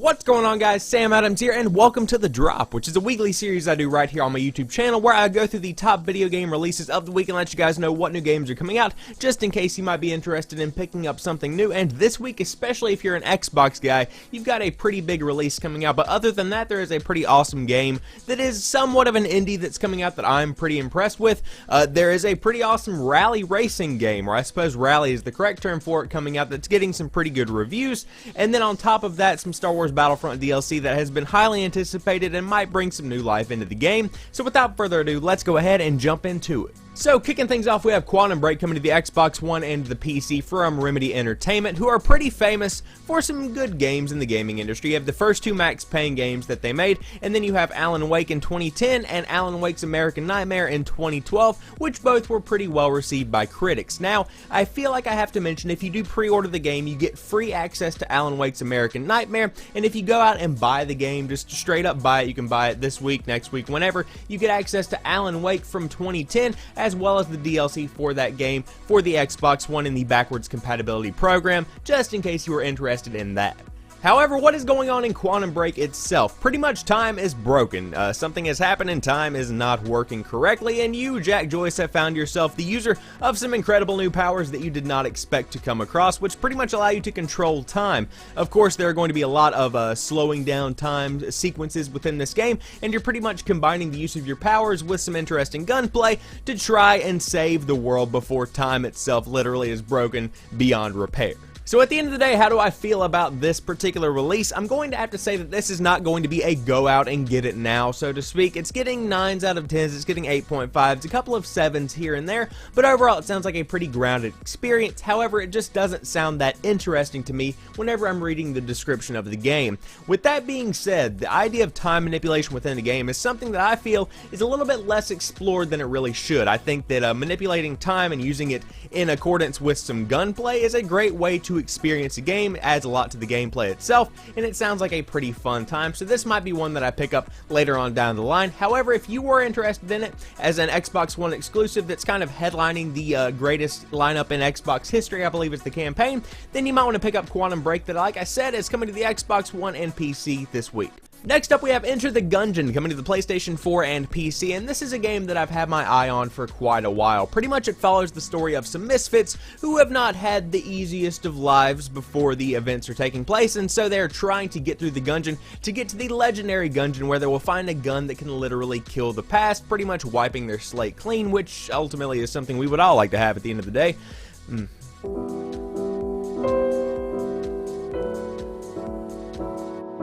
What's going on, guys? Sam Adams here, and welcome to The Drop, which is a weekly series I do right here on my YouTube channel where I go through the top video game releases of the week and let you guys know what new games are coming out, just in case you might be interested in picking up something new. And this week, especially if you're an Xbox guy, you've got a pretty big release coming out. But other than that, there is a pretty awesome game that is somewhat of an indie that's coming out that I'm pretty impressed with. There is a pretty awesome rally racing game, or I suppose rally is the correct term for it, coming out that's getting some pretty good reviews. And then on top of that, some Star Wars Battlefront DLC that has been highly anticipated and might bring some new life into the game. So without further ado, let's go ahead and jump into it. So, kicking things off, we have Quantum Break coming to the Xbox One and the PC from Remedy Entertainment, who are pretty famous for some good games in the gaming industry. You have the first two max paying games that they made, and then you have Alan Wake in 2010 and Alan Wake's American Nightmare in 2012, which both were pretty well received by critics. Now, I feel like I have to mention, if you do pre-order the game, you get free access to Alan Wake's American Nightmare, and if you go out and buy the game, just straight up buy it, you can buy it this week, next week, whenever, you get access to Alan Wake from 2010, as well as the DLC for that game for the Xbox One in the backwards compatibility program, just in case you were interested in that. However, what is going on in Quantum Break itself? Pretty much time is broken. Something has happened and time is not working correctly, and you, Jack Joyce, have found yourself the user of some incredible new powers that you did not expect to come across, which pretty much allow you to control time. Of course, there are going to be a lot of slowing down time sequences within this game, and you're pretty much combining the use of your powers with some interesting gunplay to try and save the world before time itself literally is broken beyond repair. So at the end of the day, how do I feel about this particular release? I'm going to have to say that this is not going to be a go out and get it now, so to speak. It's getting 9s out of 10s, it's getting 8.5s, a couple of 7s here and there, but overall it sounds like a pretty grounded experience. However, it just doesn't sound that interesting to me whenever I'm reading the description of the game. With that being said, the idea of time manipulation within the game is something that I feel is a little bit less explored than it really should. I think that manipulating time and using it in accordance with some gunplay is a great way to experience a game. It adds a lot to the gameplay itself, and it sounds like a pretty fun time, so this might be one that I pick up later on down the line. However, if you were interested in it as an Xbox One exclusive that's kind of headlining the greatest lineup in Xbox history, I believe it's the campaign, then you might want to pick up Quantum Break that, like I said, is coming to the Xbox One and PC this week. Next up, we have Enter the Gungeon coming to the PlayStation 4 and PC, and this is a game that I've had my eye on for quite a while. Pretty much it follows the story of some misfits who have not had the easiest of lives before the events are taking place, and so they're trying to get through the Gungeon to get to the legendary Gungeon where they will find a gun that can literally kill the past, pretty much wiping their slate clean, which ultimately is something we would all like to have at the end of the day.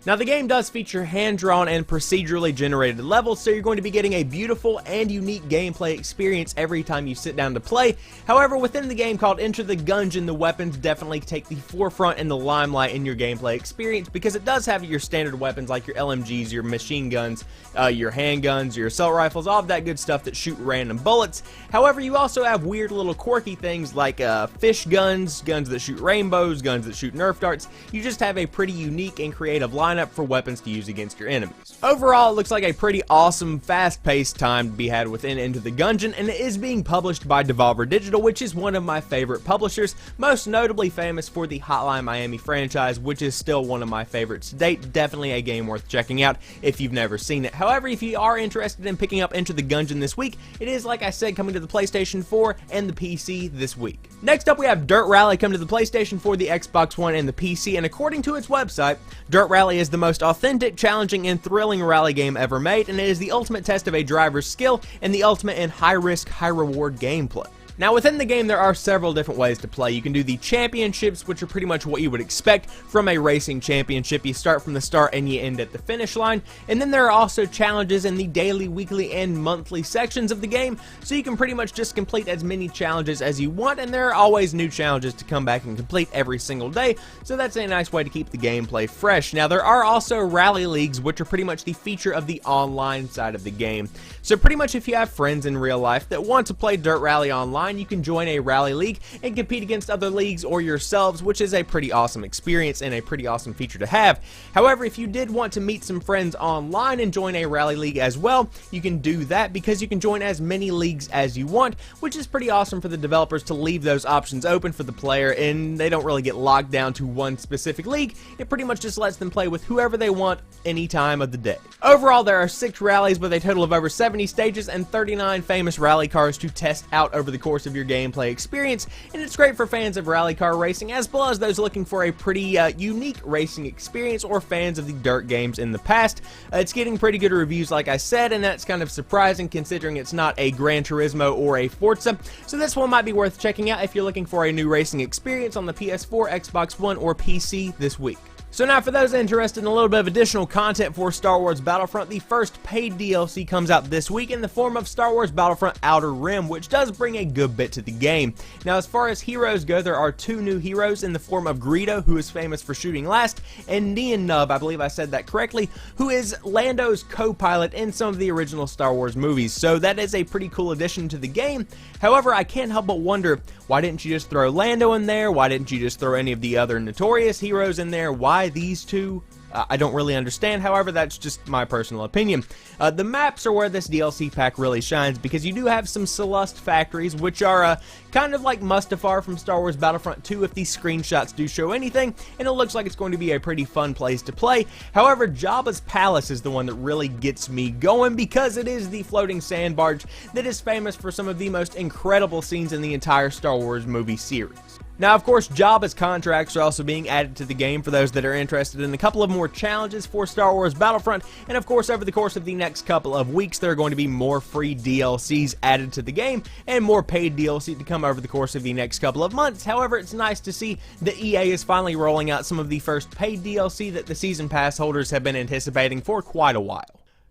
Now, the game does feature hand-drawn and procedurally generated levels, so you're going to be getting a beautiful and unique gameplay experience every time you sit down to play. However, within the game called Enter the Gungeon, the weapons definitely take the forefront and the limelight in your gameplay experience, because it does have your standard weapons like your LMGs, your machine guns, your handguns, your assault rifles, all of that good stuff that shoot random bullets. However, you also have weird little quirky things like fish guns, guns that shoot rainbows, guns that shoot Nerf darts. You just have a pretty unique and creative lineup for weapons to use against your enemies. Overall, it looks like a pretty awesome, fast-paced time to be had within Enter the Gungeon, and it is being published by Devolver Digital, which is one of my favorite publishers, most notably famous for the Hotline Miami franchise, which is still one of my favorites to date. Definitely a game worth checking out if you've never seen it. However, if you are interested in picking up Enter the Gungeon this week, it is, like I said, coming to the PlayStation 4 and the PC this week. Next up, we have DiRT Rally coming to the PlayStation 4, the Xbox One, and the PC, and according to its website, DiRT Rally is the most authentic, challenging, and thrilling rally game ever made, and it is the ultimate test of a driver's skill and the ultimate in high-risk, high-reward gameplay. Now, within the game, there are several different ways to play. You can do the championships, which are pretty much what you would expect from a racing championship. You start from the start and you end at the finish line. And then there are also challenges in the daily, weekly, and monthly sections of the game, so you can pretty much just complete as many challenges as you want, and there are always new challenges to come back and complete every single day, so that's a nice way to keep the gameplay fresh. Now, there are also rally leagues, which are pretty much the feature of the online side of the game. So pretty much if you have friends in real life that want to play DiRT Rally online, online, you can join a rally league and compete against other leagues or yourselves, which is a pretty awesome experience and a pretty awesome feature to have. However, if you did want to meet some friends online and join a rally league as well, you can do that because you can join as many leagues as you want, which is pretty awesome for the developers to leave those options open for the player, and they don't really get locked down to one specific league. It pretty much just lets them play with whoever they want any time of the day. Overall, there are 6 rallies with a total of over 70 stages and 39 famous rally cars to test out over the course of your gameplay experience, and it's great for fans of rally car racing as well as those looking for a pretty unique racing experience or fans of the DiRT games in the past. It's getting pretty good reviews, like I said, and that's kind of surprising considering it's not a Gran Turismo or a Forza, so this one might be worth checking out if you're looking for a new racing experience on the PS4, Xbox One, or PC this week. So now for those interested in a little bit of additional content for Star Wars Battlefront, the first paid DLC comes out this week in the form of Star Wars Battlefront Outer Rim, which does bring a good bit to the game. Now as far as heroes go, there are 2 new heroes in the form of Greedo, who is famous for shooting last, and Nien Nunb, I believe I said that correctly, who is Lando's co-pilot in some of the original Star Wars movies. So that is a pretty cool addition to the game. However, I can't help but wonder, why didn't you just throw Lando in there? Why didn't you just throw any of the other notorious heroes in there? Why these 2? I don't really understand, however, that's just my personal opinion. The maps are where this DLC pack really shines, because you do have some Celeste factories, which are kind of like Mustafar from Star Wars Battlefront 2 if these screenshots do show anything, and it looks like it's going to be a pretty fun place to play. However, Jabba's Palace is the one that really gets me going, because it is the floating sand barge that is famous for some of the most incredible scenes in the entire Star Wars movie series. Now, of course, Jabba's contracts are also being added to the game for those that are interested in a couple of more challenges for Star Wars Battlefront, and of course, over the course of the next couple of weeks, there are going to be more free DLCs added to the game, and more paid DLC to come over the course of the next couple of months. However, it's nice to see that EA is finally rolling out some of the first paid DLC that the Season Pass holders have been anticipating for quite a while.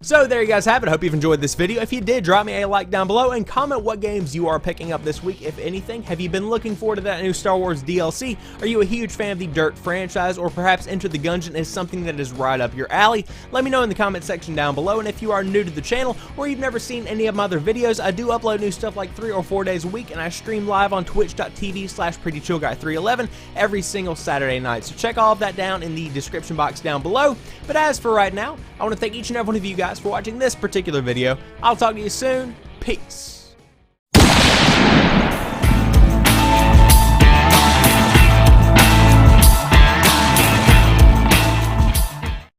So there you guys have it. I hope you've enjoyed this video. If you did, drop me a like down below and comment what games you are picking up this week, if anything. Have you been looking forward to that new Star Wars DLC? Are you a huge fan of the DiRT franchise, or perhaps Enter the Gungeon is something that is right up your alley? Let me know in the comment section down below, and if you are new to the channel or you've never seen any of my other videos, I do upload new stuff like 3 or 4 days a week, and I stream live on twitch.tv/PrettyChillGuy311 every single Saturday night. So check all of that down in the description box down below. But as for right now, I want to thank each and every one of you guys for watching this particular video. I'll talk to you soon. Peace.